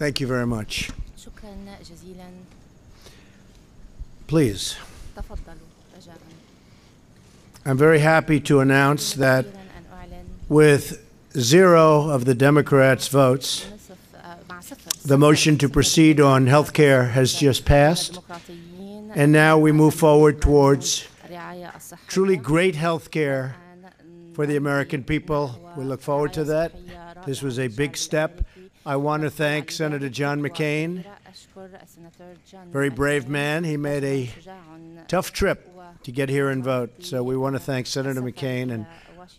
Thank you very much. شكرا جزيلا. Please. تفضلوا رجاء. I'm very happy to announce that أخيراً أن أعلن with 0 of the Democrats' votes, مع صفر the motion to proceed on health care has just passed, and now we move forward towards الرعاية الصحية truly great health care for the American people. We look forward to that. This was a big step. I want to thank Senator John McCain, very brave man. He made a tough trip to get here and vote. So we want to thank Senator McCain and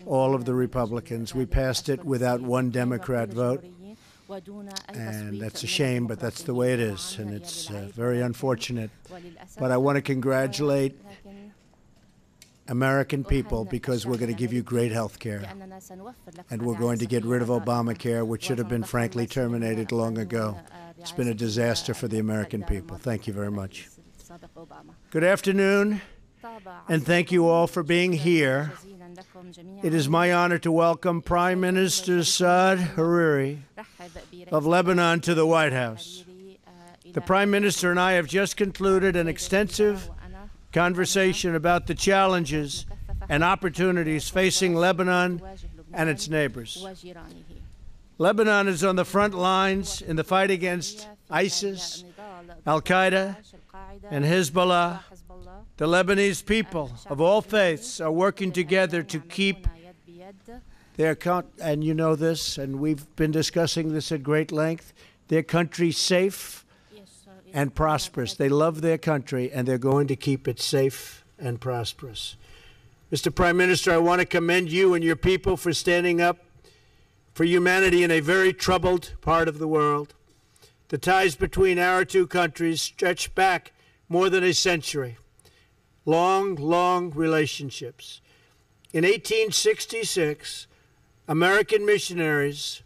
all of the Republicans. We passed it without one Democrat vote. And that's a shame, but that's the way it is. And it's very unfortunate. But I want to congratulate American people because we're going to give you great health care. And we're going to get rid of Obamacare, which should have been frankly terminated long ago. It's been a disaster for the American people. Thank you very much. Good afternoon, and thank you all for being here. It is my honor to welcome Prime Minister Saad Hariri of Lebanon to the White House. The Prime Minister and I have just concluded an extensive conversation about the challenges and opportunities facing Lebanon and its neighbors. Lebanon is on the front lines in the fight against ISIS, Al-Qaeda, and Hezbollah. The Lebanese people of all faiths are working together to keep their and you know this, and we've been discussing this at great length, their country safe and prosperous. They love their country, and they're going to keep it safe and prosperous. Mr. Prime Minister, I want to commend you and your people for standing up for humanity in a very troubled part of the world. The ties between our two countries stretch back more than a century. Long, long relationships. In 1866, American missionaries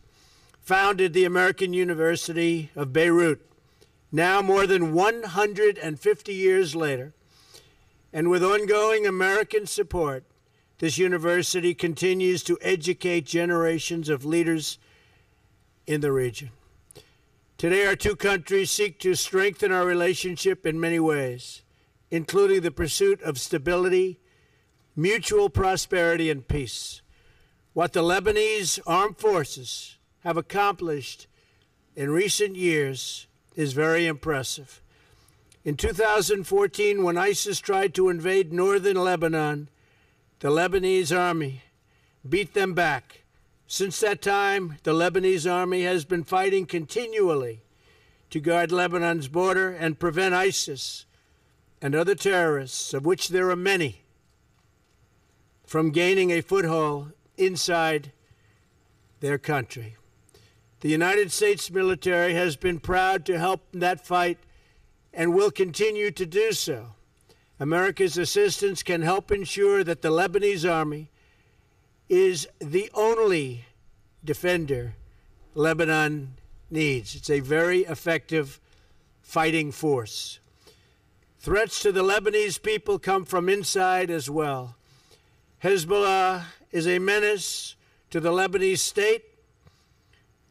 founded the American University of Beirut. Now, more than 150 years later, and with ongoing American support, this university continues to educate generations of leaders in the region. Today, our two countries seek to strengthen our relationship in many ways, including the pursuit of stability, mutual prosperity, and peace. What the Lebanese armed forces have accomplished in recent years is very impressive. In 2014, when ISIS tried to invade northern Lebanon, the Lebanese army beat them back. Since that time, the Lebanese army has been fighting continually to guard Lebanon's border and prevent ISIS and other terrorists, of which there are many, from gaining a foothold inside their country. The United States military has been proud to help in that fight and will continue to do so. America's assistance can help ensure that the Lebanese army is the only defender Lebanon needs. It's a very effective fighting force. Threats to the Lebanese people come from inside as well. Hezbollah is a menace to the Lebanese state,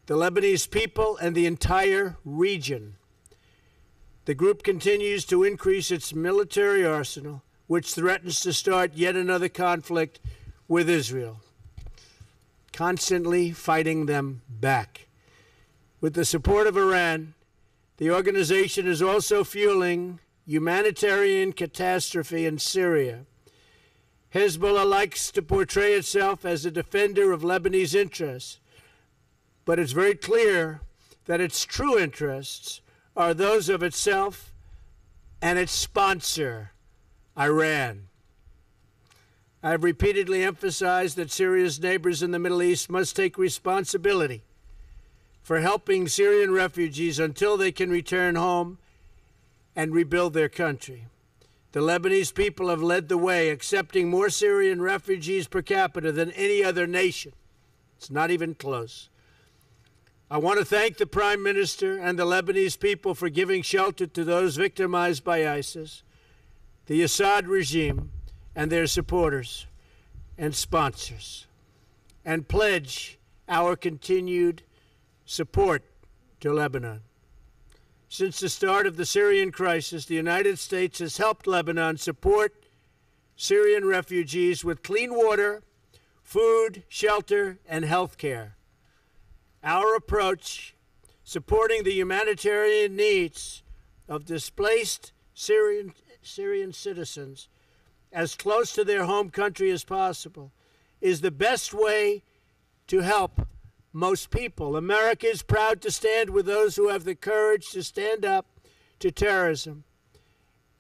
the Lebanese people, and the entire region. The group continues to increase its military arsenal, which threatens to start yet another conflict with Israel, constantly fighting them back. With the support of Iran, the organization is also fueling humanitarian catastrophe in Syria. Hezbollah likes to portray itself as a defender of Lebanese interests, but it's very clear that its true interests are those of itself and its sponsor, Iran. I've repeatedly emphasized that Syria's neighbors in the Middle East must take responsibility for helping Syrian refugees until they can return home and rebuild their country. The Lebanese people have led the way, accepting more Syrian refugees per capita than any other nation. It's not even close. I want to thank the Prime Minister and the Lebanese people for giving shelter to those victimized by ISIS, the Assad regime, and their supporters and sponsors, and pledge our continued support to Lebanon. Since the start of the Syrian crisis, the United States has helped Lebanon support Syrian refugees with clean water, food, shelter, and health care. Our approach, supporting the humanitarian needs of displaced Syrian citizens as close to their home country as possible, is the best way to help most people. America is proud to stand with those who have the courage to stand up to terrorism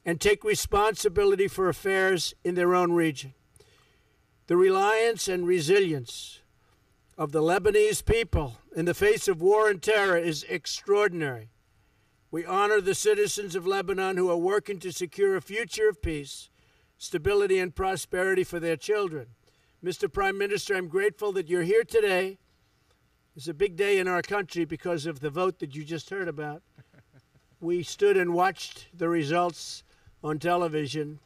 and take responsibility for affairs in their own region. The reliance and resilience of the Lebanese people in the face of war and terror is extraordinary. We honor the citizens of Lebanon who are working to secure a future of peace, stability, and prosperity for their children. Mr. Prime Minister, I'm grateful that you're here today. It's a big day in our country because of the vote that you just heard about. We stood and watched the results on television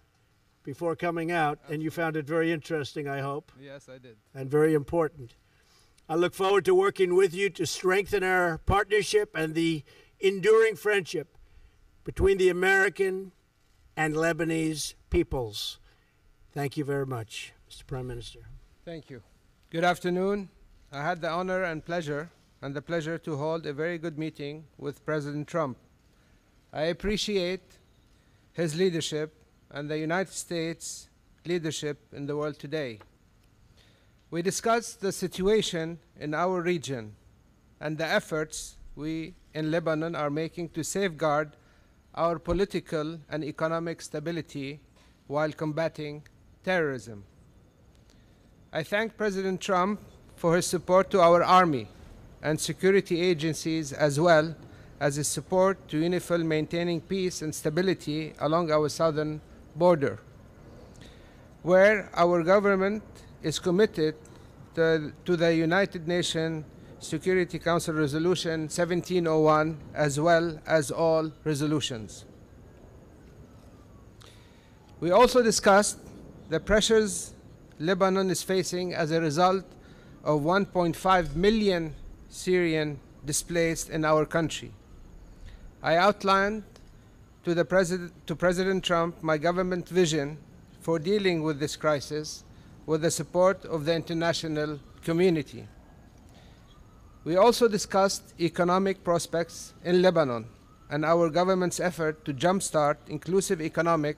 before coming out, and you found it very interesting, I hope. Yes, I did. And very important. I look forward to working with you to strengthen our partnership and the enduring friendship between the American and Lebanese peoples. Thank you very much, Mr. Prime Minister. Thank you. Good afternoon. I had the honor and the pleasure to hold a very good meeting with President Trump. I appreciate his leadership and the United States leadership in the world today. We discussed the situation in our region and the efforts we in Lebanon are making to safeguard our political and economic stability while combating terrorism. I thank President Trump for his support to our army and security agencies, as well as his support to UNIFIL maintaining peace and stability along our southern border, where our government is committed to the United Nations Security Council Resolution 1701, as well as all resolutions. We also discussed the pressures Lebanon is facing as a result of 1.5 million Syrian displaced in our country. I outlined to President Trump my government vision for dealing with this crisis with the support of the international community. We also discussed economic prospects in Lebanon and our government's effort to jumpstart inclusive economic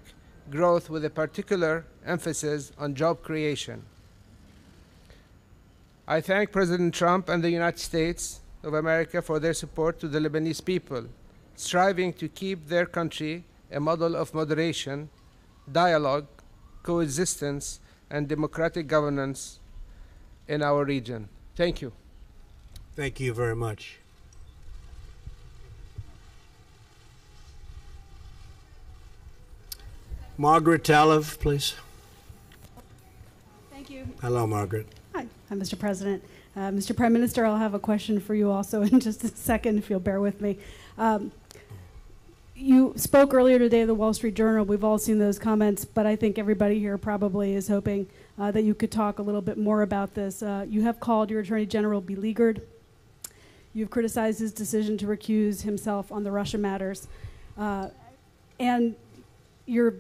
growth with a particular emphasis on job creation. I thank President Trump and the United States of America for their support to the Lebanese people, striving to keep their country a model of moderation, dialogue, coexistence, and democratic governance in our region. Thank you. Thank you very much. Margaret Talev, please. Thank you. Hello, Margaret. Hi, Mr. President. Mr. Prime Minister, I'll have a question for you also in just a second, if you'll bear with me. You spoke earlier today at the Wall Street Journal. We've all seen those comments, but I think everybody here probably is hoping that you could talk a little bit more about this. You have called your Attorney General beleaguered. You've criticized his decision to recuse himself on the Russia matters. And your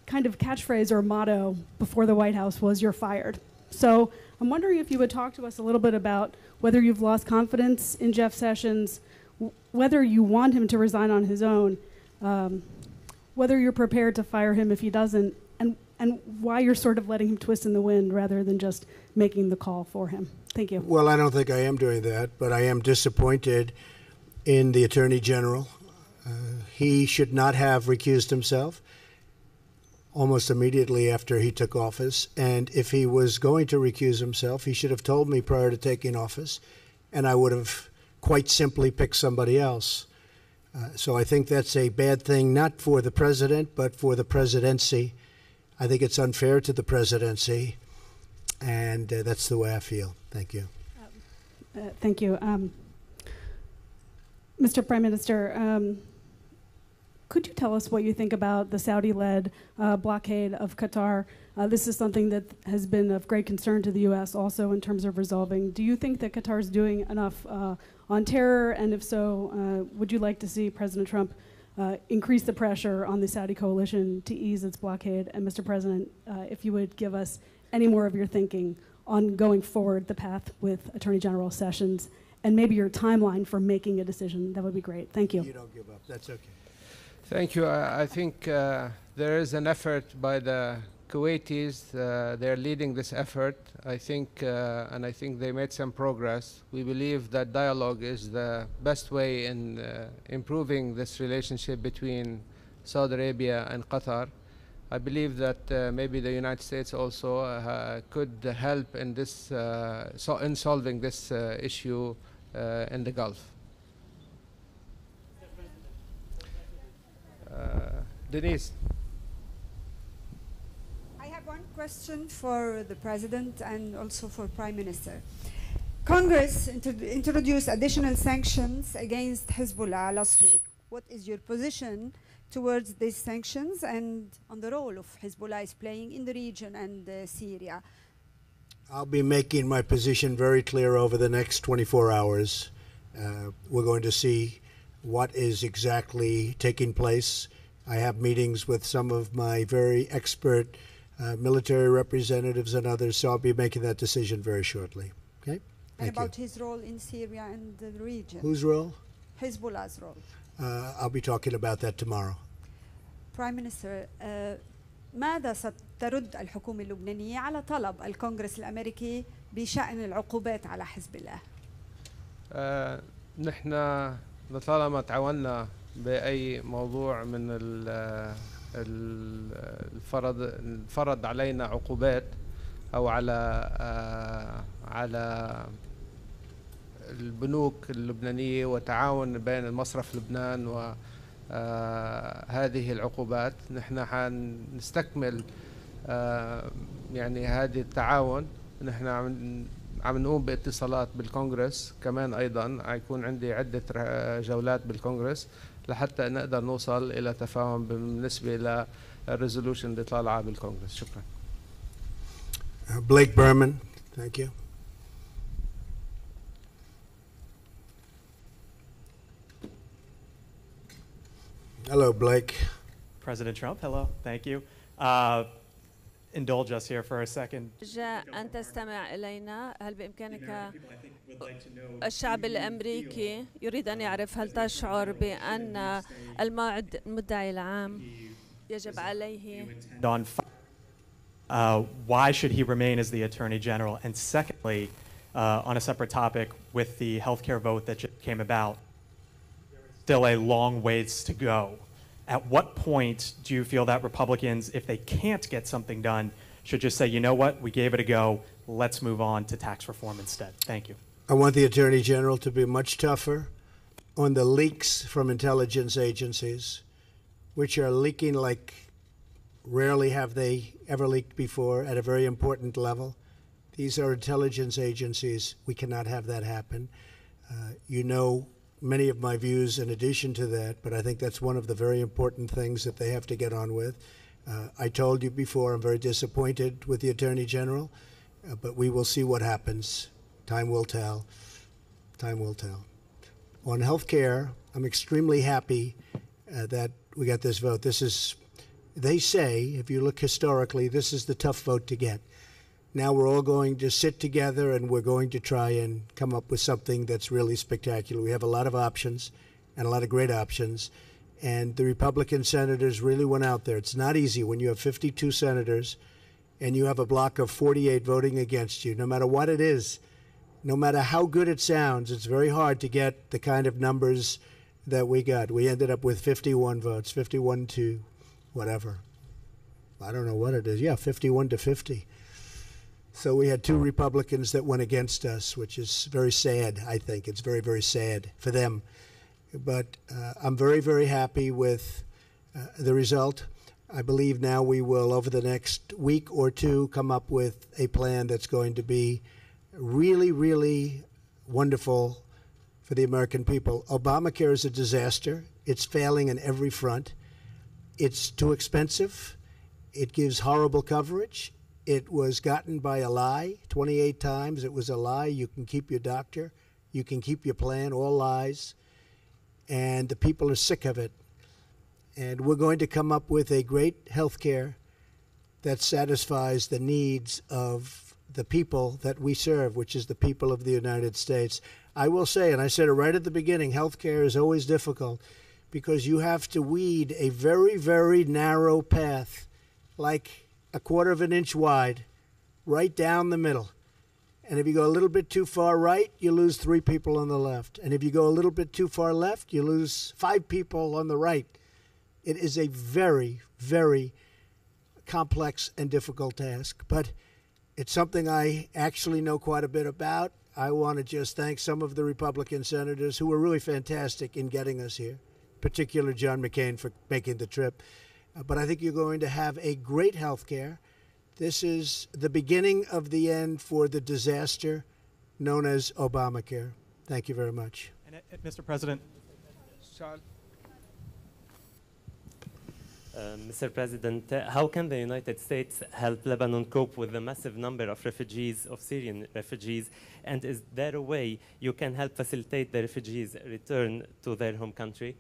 kind of catchphrase or motto before the White House was "you're fired." So I'm wondering if you would talk to us a little bit about whether you've lost confidence in Jeff Sessions, whether you want him to resign on his own, whether you're prepared to fire him if he doesn't, and why you're sort of letting him twist in the wind rather than just making the call for him. Thank you. Well, I don't think I am doing that, but I am disappointed in the Attorney General. He should not have recused himself almost immediately after he took office. And if he was going to recuse himself, he should have told me prior to taking office, and I would have quite simply picked somebody else. So I think that's a bad thing, not for the president, but for the presidency. I think it's unfair to the presidency, and that's the way I feel. Thank you. Thank you. Mr. Prime Minister, Could you tell us what you think about the Saudi-led blockade of Qatar? This is something that has been of great concern to the U.S. also in terms of resolving. Do you think that Qatar is doing enough on terror? And if so, would you like to see President Trump increase the pressure on the Saudi coalition to ease its blockade? And Mr. President, if you would give us any more of your thinking on going forward the path with Attorney General Sessions and maybe your timeline for making a decision, that would be great. Thank you. You don't give up. That's okay. Thank you. I think there is an effort by the Kuwaitis. They're leading this effort. I think they made some progress. We believe that dialogue is the best way in improving this relationship between Saudi Arabia and Qatar. I believe that maybe the United States also could help in this in solving this issue in the Gulf. Denise. I have one question for the President and also for Prime Minister. Congress introduced additional sanctions against Hezbollah last week. What is your position towards these sanctions and on the role of Hezbollah is playing in the region and Syria? I'll be making my position very clear over the next 24 hours. We're going to see what is exactly taking place. I have meetings with some of my very expert military representatives and others, so I'll be making that decision very shortly. Okay? And about his role in Syria and the region? Whose role? Hezbollah's role. I'll be talking about that tomorrow. Prime Minister, ماذا سترد الحكومة اللبنانية على طلب الكونغرس الأمريكي بشأن العقوبات على حزب الله؟ نحن لطالما تعاوننا بأي موضوع من الفرض علينا عقوبات أو على البنوك اللبنانية وتعاون بين المصرف لبنان وهذه العقوبات، نحن حنستكمل يعني هذه التعاون. نحن عم نقوم باتصالات بالكونغرس كمان، أيضا حيكون عندي عدة جولات بالكونغرس لحتى نقدر نوصل إلى تفاهم بالنسبة للريزولوشن اللي طالعة بالكونغرس. شكرا. Blake Berman, thank you. Hello, Blake. President Trump, hello, thank you. Indulge us here for a second. أن تستمع إلينا. هل بإمكانك الشعب الأمريكي يريد أن يعرف هل تشعر بأن المدعي العام يجب عليه why should he remain as the Attorney General? And secondly, on a separate topic, with the healthcare vote that just came about, still a long ways to go. At what point do you feel that Republicans, if they can't get something done, should just say, you know what, we gave it a go, let's move on to tax reform instead? Thank you. I want the Attorney General to be much tougher on the leaks from intelligence agencies, which are leaking like rarely have they ever leaked before at a very important level. These are intelligence agencies. We cannot have that happen. You know many of my views in addition to that, but I think that's one of the very important things that they have to get on with. I told you before, I'm very disappointed with the Attorney General, but we will see what happens. Time will tell. Time will tell. On health care, I'm extremely happy that we got this vote. This is, they say, if you look historically, this is the tough vote to get. Now we're all going to sit together and we're going to try and come up with something that's really spectacular. We have a lot of options and a lot of great options. And the Republican senators really went out there. It's not easy when you have 52 senators and you have a block of 48 voting against you. No matter what it is, no matter how good it sounds, it's very hard to get the kind of numbers that we got. We ended up with 51 votes, 51 to whatever. I don't know what it is. Yeah, 51 to 50. So we had two Republicans that went against us, which is very sad, I think. It's very, very sad for them. But I'm very, very happy with the result. I believe now we will, over the next week or two, come up with a plan that's going to be really, really wonderful for the American people. Obamacare is a disaster. It's failing on every front. It's too expensive. It gives horrible coverage. It was gotten by a lie 28 times. It was a lie. You can keep your doctor. You can keep your plan, all lies. And the people are sick of it. And we're going to come up with a great health care that satisfies the needs of the people that we serve, which is the people of the United States. I will say, and I said it right at the beginning, health care is always difficult because you have to weed a very, very narrow path, like a quarter of an inch wide, right down the middle. And if you go a little bit too far right, you lose 3 people on the left. And if you go a little bit too far left, you lose 5 people on the right. It is a very, very complex and difficult task. But it's something I actually know quite a bit about. I want to just thank some of the Republican senators who were really fantastic in getting us here, particularly John McCain for making the trip. But I think you're going to have a great health care. This is the beginning of the end for the disaster known as Obamacare. Thank you very much. And, Mr. President. Mr. President, how can the United States help Lebanon cope with the massive number of refugees, of Syrian refugees, and is there a way you can help facilitate the refugees' return to their home country?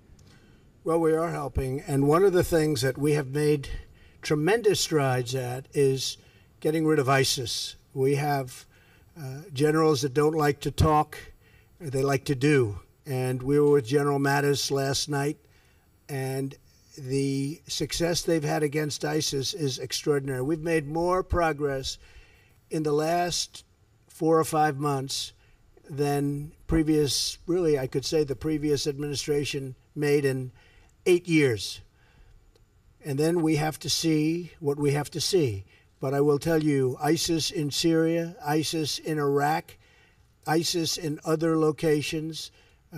Well, we are helping, and one of the things that we have made tremendous strides at is getting rid of ISIS. We have generals that don't like to talk, they like to do, and we were with General Mattis last night, and the success they've had against ISIS is extraordinary. We've made more progress in the last 4 or 5 months than previous, really I could say the previous administration made in 8 years. And then we have to see what we have to see. But I will tell you, ISIS in Syria, ISIS in Iraq, ISIS in other locations,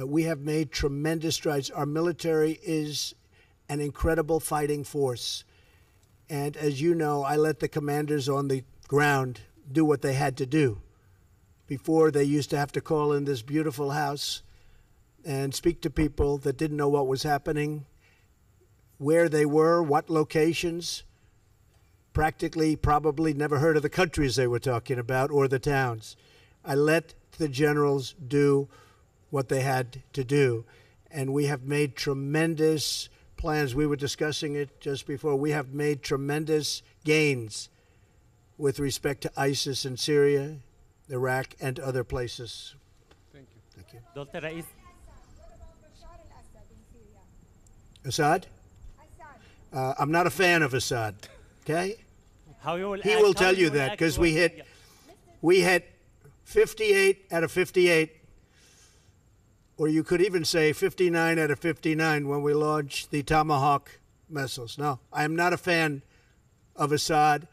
we have made tremendous strides. Our military is an incredible fighting force. And as you know, I let the commanders on the ground do what they had to do. Before, they used to have to call in this beautiful house and speak to people that didn't know what was happening, where they were, what locations, practically probably never heard of the countries they were talking about or the towns. I let the generals do what they had to do. And we have made tremendous plans. We were discussing it just before. We have made tremendous gains with respect to ISIS in Syria, Iraq, and other places. Thank you. Thank you. Dr. Rais. Assad? I'm not a fan of Assad, okay? He will tell you that because we hit 58 out of 58, or you could even say 59 out of 59 when we launched the Tomahawk missiles. No, I am not a fan of Assad.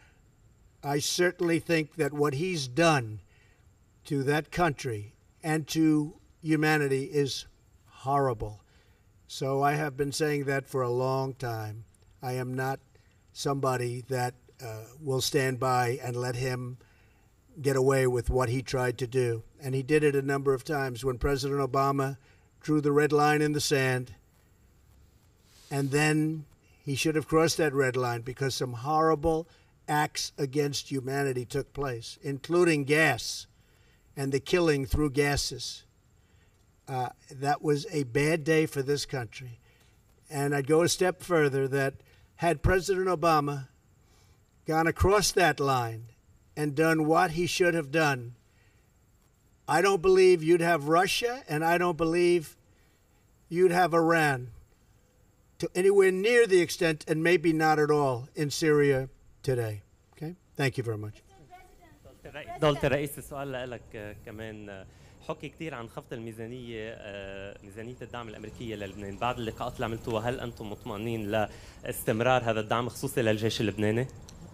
I certainly think that what he's done to that country and to humanity is horrible. So I have been saying that for a long time. I am not somebody that will stand by and let him get away with what he tried to do. And he did it a number of times when President Obama drew the red line in the sand. And then he should have crossed that red line because some horrible acts against humanity took place, including gas and the killing through gases. That was a bad day for this country. And I'd go a step further that had President Obama gone across that line and done what he should have done, I don't believe you'd have Russia, and I don't believe you'd have Iran to anywhere near the extent, and maybe not at all, in Syria today. Okay? Thank you very much. دولة رئيس السؤال لك كمان حكي كثير عن خفض الميزانية ميزانية الدعم الأمريكية للبنان بعد اللقاءات اللي عملتوها هل أنتم مطمئنين لاستمرار هذا الدعم خصوصي للجيش اللبناني؟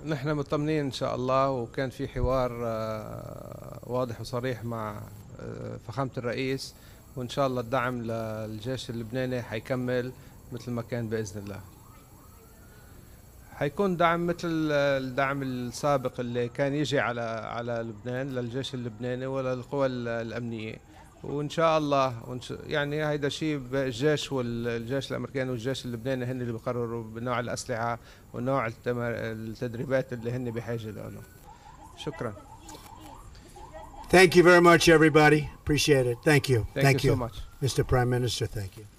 نحن مطمئنين إن شاء الله وكان في حوار واضح وصريح مع فخامة الرئيس وإن شاء الله الدعم للجيش اللبناني حيكمل مثل ما كان بإذن الله. حيكون دعم مثل الدعم السابق اللي كان يجي على لبنان للجيش اللبناني وللقوى الأمنية وان شاء الله يعني هيدا شيء الجيش والجيش الامريكاني والجيش اللبناني هن اللي بيقرروا بنوع الاسلحه ونوع التدريبات اللي هن بحاجه له. شكرا. Thank you very much, everybody. Appreciate it. Thank you. Thank you so much. Mr. Prime Minister, thank you.